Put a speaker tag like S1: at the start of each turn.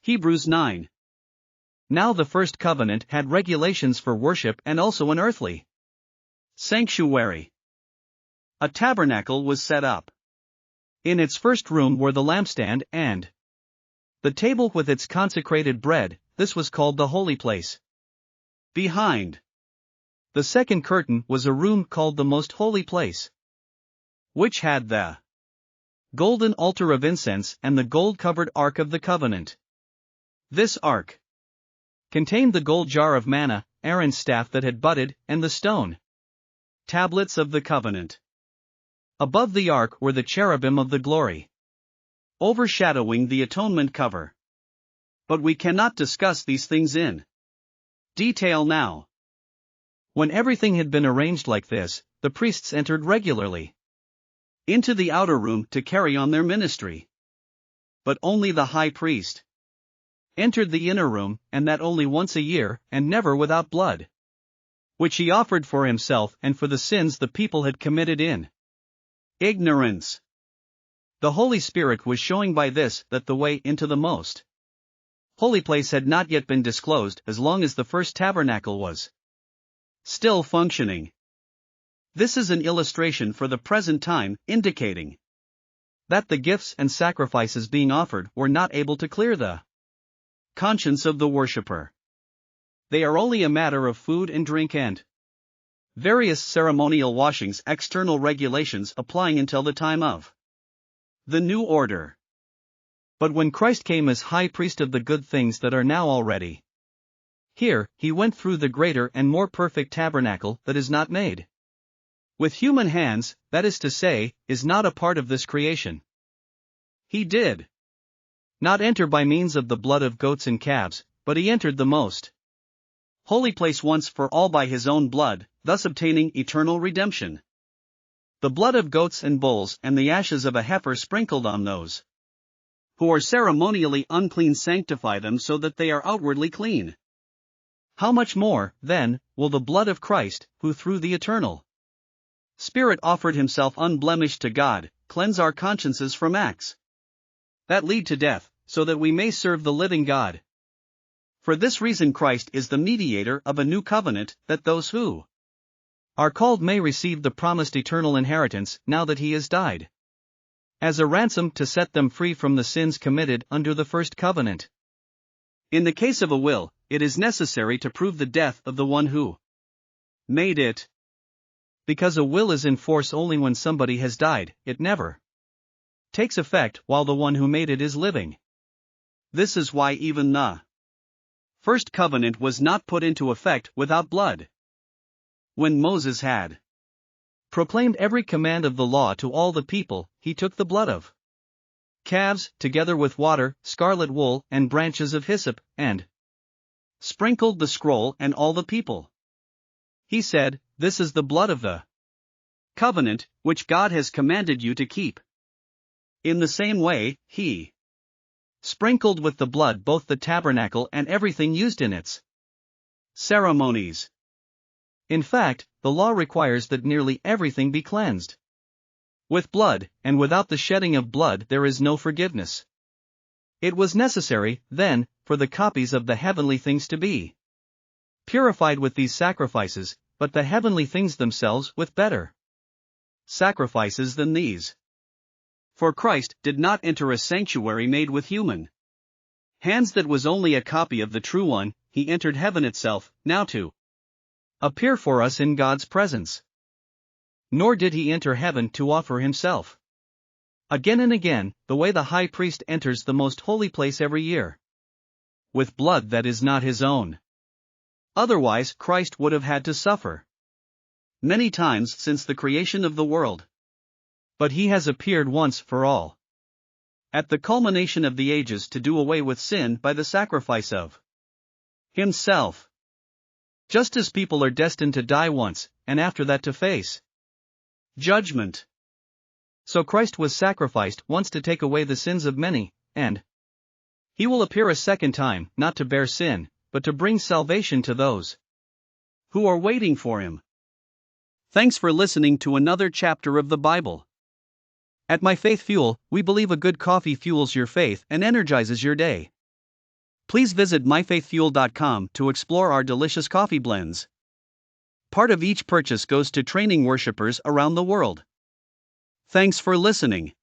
S1: Hebrews 9. Now the first covenant had regulations for worship and also an earthly sanctuary. A tabernacle was set up. In its first room were the lampstand and the table with its consecrated bread. This was called the holy place. Behind the second curtain was a room called the most holy place, which had the golden altar of incense and the gold-covered ark of the covenant. This ark contained the gold jar of manna, Aaron's staff that had budded, and the stone tablets of the covenant. Above the ark were the cherubim of the glory, overshadowing the atonement cover. But we cannot discuss these things in detail now. When everything had been arranged like this, the priests entered regularly into the outer room to carry on their ministry. But only the high priest entered the inner room, and that only once a year, and never without blood, which he offered for himself and for the sins the people had committed in ignorance. The Holy Spirit was showing by this that the way into the most holy place had not yet been disclosed as long as the first tabernacle was still functioning. This is an illustration for the present time, indicating that the gifts and sacrifices being offered were not able to clear the conscience of the worshipper. They are only a matter of food and drink and various ceremonial washings, external regulations applying until the time of the new order. But when Christ came as high priest of the good things that are now already here, he went through the greater and more perfect tabernacle that is not made with human hands, that is to say, is not a part of this creation. He did not enter by means of the blood of goats and calves, but he entered the most holy place once for all by his own blood, thus obtaining eternal redemption. The blood of goats and bulls and the ashes of a heifer sprinkled on those who are ceremonially unclean sanctify them so that they are outwardly clean. How much more, then, will the blood of Christ, who through the eternal Spirit offered himself unblemished to God, cleanse our consciences from acts that lead to death, so that we may serve the living God? For this reason Christ is the mediator of a new covenant, that those who are called may receive the promised eternal inheritance now that he has died as a ransom to set them free from the sins committed under the first covenant. In the case of a will, it is necessary to prove the death of the one who made it. Because a will is in force only when somebody has died, it never takes effect while the one who made it is living. This is why even the first covenant was not put into effect without blood. When Moses had proclaimed every command of the law to all the people, he took the blood of calves, together with water, scarlet wool, and branches of hyssop, and sprinkled the scroll and all the people. He said, "This is the blood of the covenant, which God has commanded you to keep." In the same way, he sprinkled with the blood both the tabernacle and everything used in its ceremonies. In fact, the law requires that nearly everything be cleansed with blood, and without the shedding of blood there is no forgiveness. It was necessary, then, for the copies of the heavenly things to be purified with these sacrifices, but the heavenly things themselves with better sacrifices than these. For Christ did not enter a sanctuary made with human hands that was only a copy of the true one. He entered heaven itself, now to appear for us in God's presence. Nor did he enter heaven to offer himself again and again, the way the high priest enters the most holy place every year, with blood that is not his own. Otherwise, Christ would have had to suffer many times since the creation of the world. But he has appeared once for all, at the culmination of the ages, to do away with sin by the sacrifice of himself. Just as people are destined to die once, and after that to face judgment, so Christ was sacrificed once to take away the sins of many, and he will appear a second time, not to bear sin, but to bring salvation to those who are waiting for him. Thanks for listening to another chapter of the Bible. At My Faith Fuel, we believe a good coffee fuels your faith and energizes your day. Please visit myfaithfuel.com to explore our delicious coffee blends. Part of each purchase goes to training worshipers around the world. Thanks for listening.